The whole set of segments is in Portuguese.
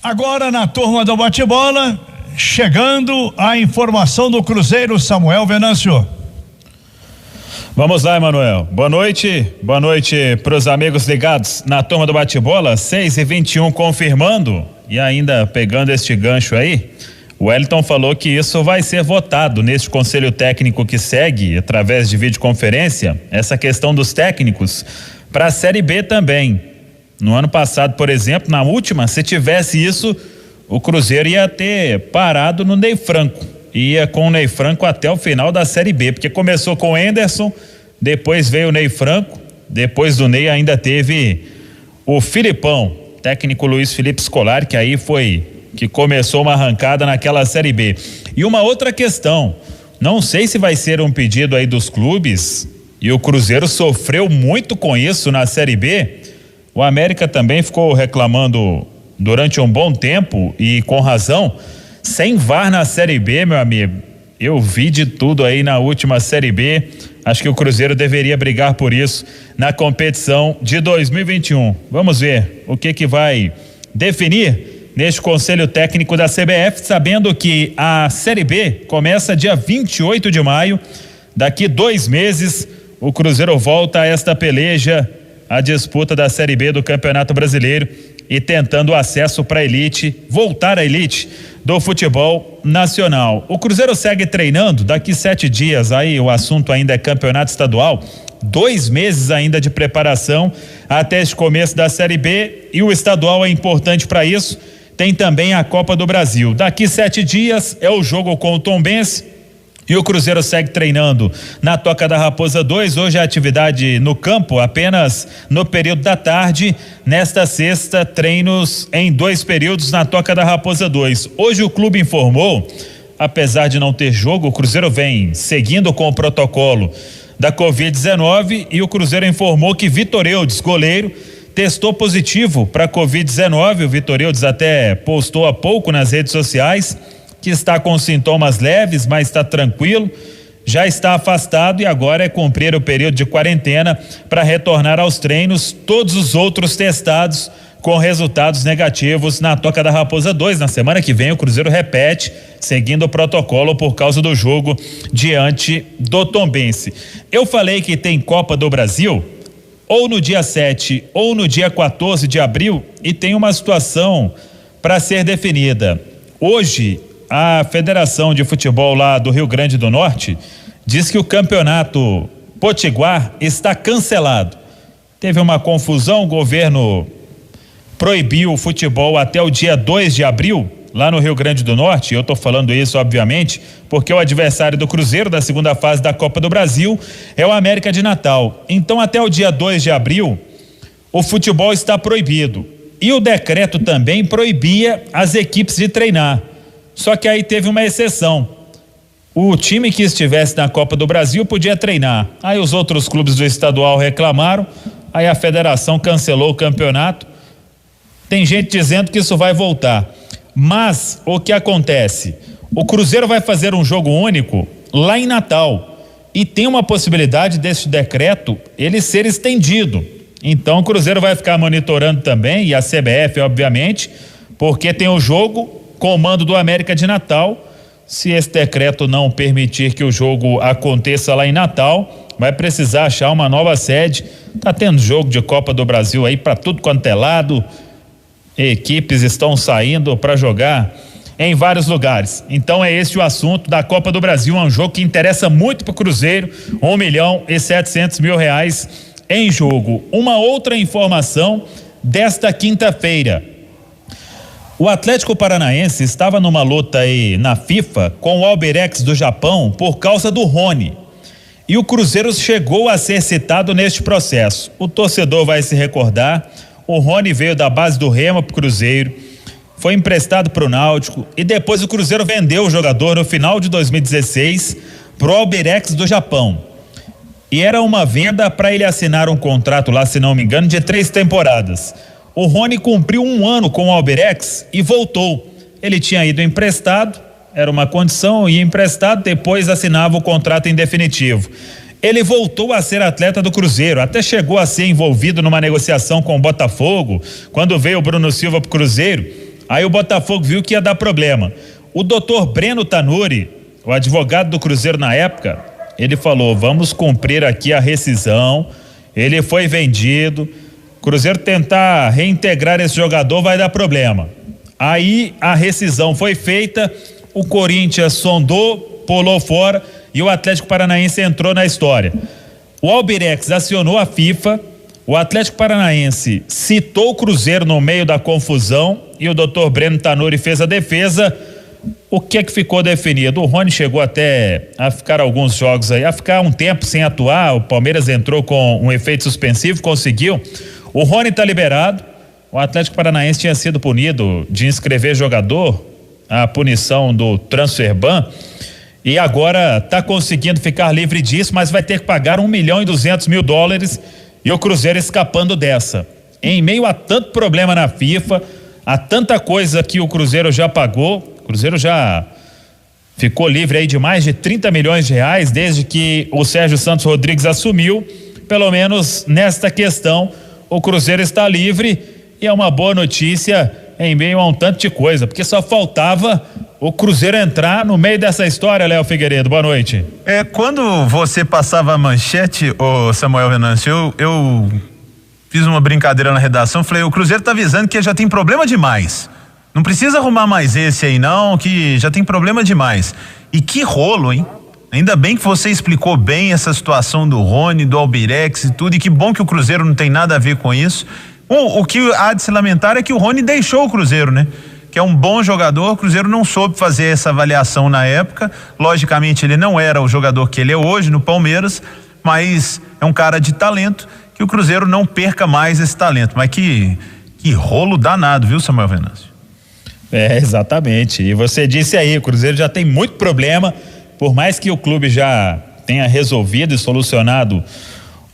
Agora na turma do bate-bola, chegando a informação do Cruzeiro, Samuel Venâncio. Vamos lá, Emanuel. Boa noite para os amigos ligados na turma do bate-bola, 6h21 confirmando e ainda pegando este gancho aí. O Wellington falou que isso vai ser votado neste conselho técnico que segue através de videoconferência, essa questão dos técnicos para a Série B também. No ano passado, por exemplo, na última, se tivesse isso, o Cruzeiro ia ter parado no Ney Franco, ia com o Ney Franco até o final da Série B, porque começou com o Henderson, depois veio o Ney Franco, depois do Ney ainda teve o Filipão, técnico Luiz Felipe Scolari, que aí foi que começou uma arrancada naquela Série B. E uma outra questão, não sei se vai ser um pedido aí dos clubes, e o Cruzeiro sofreu muito com isso na Série B. O América também ficou reclamando durante um bom tempo e com razão, sem VAR na Série B, meu amigo. Eu vi de tudo aí na última Série B. Acho que o Cruzeiro deveria brigar por isso na competição de 2021. Vamos ver o que vai definir neste conselho técnico da CBF, sabendo que a Série B começa dia 28 de maio. Daqui 2 meses, o Cruzeiro volta a esta peleja, a disputa da Série B do Campeonato Brasileiro e tentando acesso para a elite, voltar à elite do futebol nacional. O Cruzeiro segue treinando, daqui 7 dias, aí o assunto ainda é campeonato estadual, 2 meses ainda de preparação até este começo da Série B, e o estadual é importante para isso. Tem também a Copa do Brasil. Daqui 7 dias é o jogo com o Tombense. E o Cruzeiro segue treinando na Toca da Raposa 2. Hoje a atividade no campo apenas no período da tarde. Nesta sexta, treinos em 2 períodos na Toca da Raposa 2. Hoje o clube informou, apesar de não ter jogo, o Cruzeiro vem seguindo com o protocolo da Covid-19 e o Cruzeiro informou que Vitor Eudes, goleiro, testou positivo para Covid-19. O Vitor Eudes até postou há pouco nas redes sociais que está com sintomas leves, mas está tranquilo, já está afastado e agora é cumprir o período de quarentena para retornar aos treinos. Todos os outros testados com resultados negativos na Toca da Raposa 2. Na semana que vem o Cruzeiro repete, seguindo o protocolo por causa do jogo diante do Tombense. Eu falei que tem Copa do Brasil ou no dia 7 ou no dia 14 de abril e tem uma situação para ser definida. Hoje, a Federação de Futebol lá do Rio Grande do Norte diz que o campeonato potiguar está cancelado. Teve uma confusão, o governo proibiu o futebol até o dia 2 de abril, lá no Rio Grande do Norte. Eu estou falando isso, obviamente, porque o adversário do Cruzeiro da segunda fase da Copa do Brasil é o América de Natal. Então, até o dia 2 de abril, o futebol está proibido. E o decreto também proibia as equipes de treinar. Só que aí teve uma exceção. O time que estivesse na Copa do Brasil podia treinar. Aí os outros clubes do estadual reclamaram, aí a federação cancelou o campeonato. Tem gente dizendo que isso vai voltar. Mas o que acontece? O Cruzeiro vai fazer um jogo único lá em Natal e tem uma possibilidade desse decreto ele ser estendido. Então o Cruzeiro vai ficar monitorando também, e a CBF, obviamente, porque tem o jogo comando do América de Natal. Se esse decreto não permitir que o jogo aconteça lá em Natal, vai precisar achar uma nova sede. Tá tendo jogo de Copa do Brasil aí para tudo quanto é lado, equipes estão saindo para jogar em vários lugares. Então é esse o assunto da Copa do Brasil, é um jogo que interessa muito pro Cruzeiro, R$1.700.000 em jogo. Uma outra informação desta quinta-feira: o Atlético Paranaense estava numa luta aí na FIFA com o Albirex do Japão por causa do Rony. E o Cruzeiro chegou a ser citado neste processo. O torcedor vai se recordar, o Rony veio da base do Remo pro Cruzeiro, foi emprestado pro Náutico e depois o Cruzeiro vendeu o jogador no final de 2016 pro Albirex do Japão. E era uma venda para ele assinar um contrato lá, se não me engano, de 3 temporadas. O Rony cumpriu 1 ano com o Albirex e voltou. Ele tinha ido emprestado, era uma condição, ia emprestado, depois assinava o contrato em definitivo. Ele voltou a ser atleta do Cruzeiro, até chegou a ser envolvido numa negociação com o Botafogo. Quando veio o Bruno Silva pro Cruzeiro, Aí o Botafogo viu que ia dar problema. O doutor Breno Tanuri, o advogado do Cruzeiro na época, ele falou: vamos cumprir aqui a rescisão. Ele foi vendido. Cruzeiro tentar reintegrar esse jogador vai dar problema. Aí a rescisão foi feita, o Corinthians sondou, pulou fora e o Atlético Paranaense entrou na história. O Albirex acionou a FIFA, o Atlético Paranaense citou o Cruzeiro no meio da confusão e o doutor Breno Tanuri fez a defesa. O que é que ficou definido? O Rony chegou até a ficar alguns jogos aí, a ficar um tempo sem atuar. O Palmeiras entrou com um efeito suspensivo, conseguiu. O Rony tá liberado. O Atlético Paranaense tinha sido punido de inscrever jogador, a punição do transfer ban, e agora tá conseguindo ficar livre disso, mas vai ter que pagar $1.200.000 e o Cruzeiro escapando dessa. Em meio a tanto problema na FIFA, a tanta coisa que o Cruzeiro já pagou, o Cruzeiro já ficou livre aí de mais de R$30 milhões desde que o Sérgio Santos Rodrigues assumiu. Pelo menos nesta questão o Cruzeiro está livre e é uma boa notícia em meio a um tanto de coisa, porque só faltava o Cruzeiro entrar no meio dessa história. Léo Figueiredo, boa noite. Quando você passava a manchete, ô Samuel Venâncio, eu fiz uma brincadeira na redação, falei: o Cruzeiro tá avisando que já tem problema demais. Não precisa arrumar mais esse aí não, que já tem problema demais. E que rolo, hein? Ainda bem que você explicou bem essa situação do Rony, do Albirex e tudo, e que bom que o Cruzeiro não tem nada a ver com isso. O que há de se lamentar é que o Rony deixou o Cruzeiro, né? Que é um bom jogador. O Cruzeiro não soube fazer essa avaliação na época. Logicamente ele não era o jogador que ele é hoje no Palmeiras, mas é um cara de talento, que o Cruzeiro não perca mais esse talento. Mas que rolo danado, viu, Samuel Venâncio? Exatamente. E você disse aí, o Cruzeiro já tem muito problema, por mais que o clube já tenha resolvido e solucionado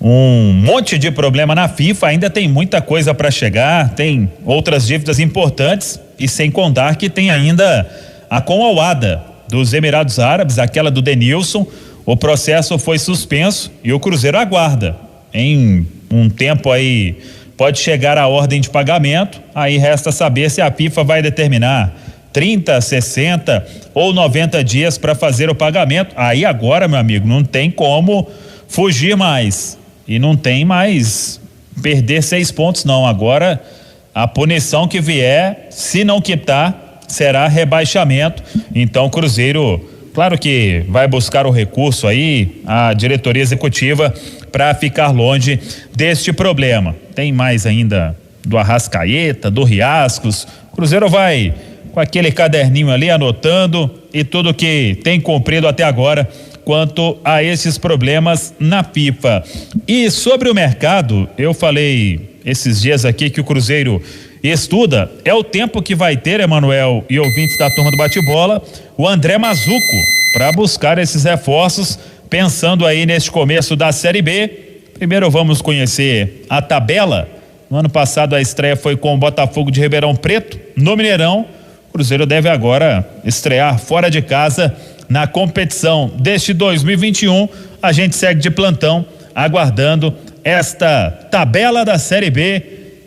um monte de problema na FIFA, ainda tem muita coisa para chegar, tem outras dívidas importantes, e sem contar que tem ainda a com a UADA dos Emirados Árabes, aquela do Denilson. O processo foi suspenso e o Cruzeiro aguarda. Em um tempo aí pode chegar a ordem de pagamento, aí resta saber se a FIFA vai determinar 30, 60 ou 90 dias para fazer o pagamento. Aí agora, meu amigo, não tem como fugir mais e não tem mais perder 6 pontos não. Agora a punição que vier, se não quitar, será rebaixamento. Então o Cruzeiro, claro que vai buscar o recurso aí, a diretoria executiva, para ficar longe deste problema. Tem mais ainda do Arrascaeta, do Riascos. O Cruzeiro vai com aquele caderninho ali anotando e tudo que tem cumprido até agora quanto a esses problemas na FIFA. E sobre o mercado, eu falei esses dias aqui que o Cruzeiro estuda, é o tempo que vai ter, Emanuel e ouvintes da turma do bate-bola, o André Mazuco, para buscar esses reforços, pensando aí neste começo da Série B. Primeiro vamos conhecer a tabela. No ano passado a estreia foi com o Botafogo de Ribeirão Preto, no Mineirão. O Cruzeiro deve agora estrear fora de casa na competição deste 2021. A gente segue de plantão, aguardando esta tabela da Série B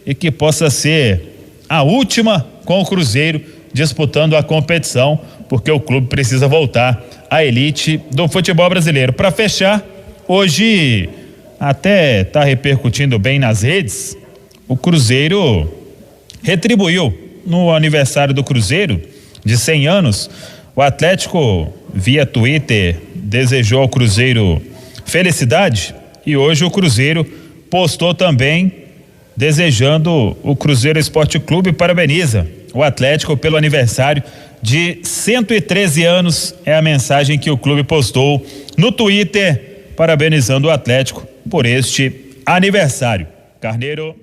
e que possa ser a última com o Cruzeiro disputando a competição, porque o clube precisa voltar à elite do futebol brasileiro. Para fechar, hoje até está repercutindo bem nas redes, o Cruzeiro retribuiu no aniversário do Cruzeiro de 100 anos, o Atlético via Twitter desejou ao Cruzeiro felicidade e hoje o Cruzeiro postou também desejando o Cruzeiro Esporte Clube parabeniza o Atlético pelo aniversário de 113 anos, é a mensagem que o clube postou no Twitter, parabenizando o Atlético por este aniversário. Carneiro.